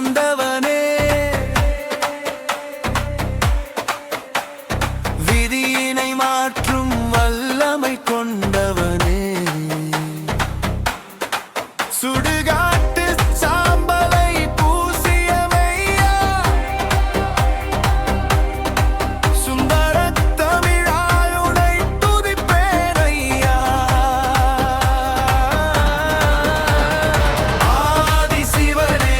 வந்தவனே, விதியினை மாற்றும் வல்லமை கொண்டவனே, சுடுகாட்டு சாம்பலை பூசியவையா, சுந்தர தமிழாயுனை துதிப்பேனையா. ஆதி சிவனே,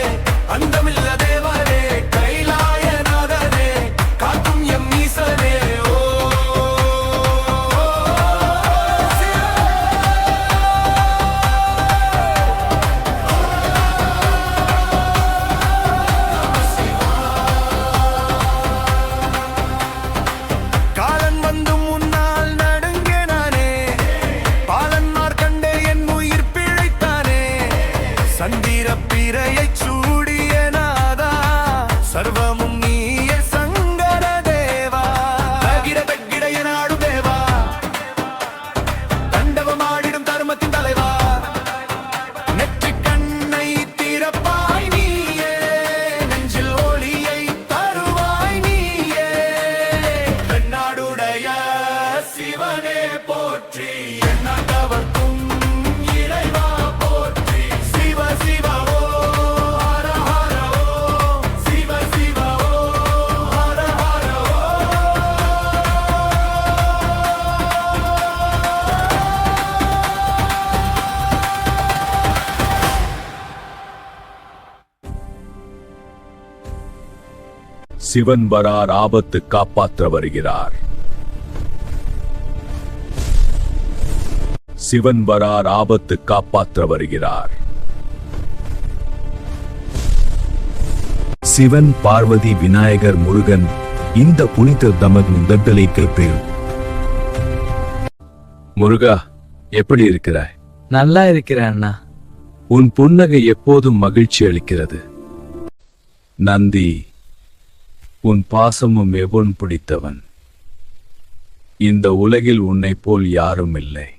அந்தமில்ல தேவனே, கைலாயநாதனே, காக்கும் எம் ஈசனே. ஓ காலன் வந்தும் முன்னால் நடுங்கினானே, பாலன்மார் கண்டே என் உயிர் பிழைத்தானே. சந்திர பிறையைச் சூடிய நாதா, சர்வமும் நீயே சங்கர தேவா. தகிட தக்கிட என ஆடும் தேவா, தண்டவமாடிடும் தர்மத்தின் தலைவா. நெற்றிக் கண்ணை திறப்பாய் நீயே, நெஞ்சில் ஒளியை தருவாய் நீயே. தென்னாடுடைய சிவனே போற்றி, எந்நாட்டவர்க்கும் இறைவா போற்றி. சிவ சிவ ஓ ஹர ஹர ஓ, சிவ சிவ ஓ ஹர ஹர ஓ. சிவன் வரார், ஆபத்து காப்பாற்ற வருகிறார். சிவன் வரார், ஆபத்து காப்பாற்ற வருகிறார். சிவன், பார்வதி, விநாயகர், முருகன் இந்த புனித தமது உதட்டலை கேட்பேன். முருகா, எப்படி இருக்கிறாய்? நல்லா இருக்கிறேன் அண்ணா. உன் புன்னகை எப்போதும் மகிழ்ச்சி அளிக்கிறது. நந்தி, உன் பாசமும் எவன் பிடித்தவன். இந்த உலகில் உன்னைப் போல் யாரும் இல்லை.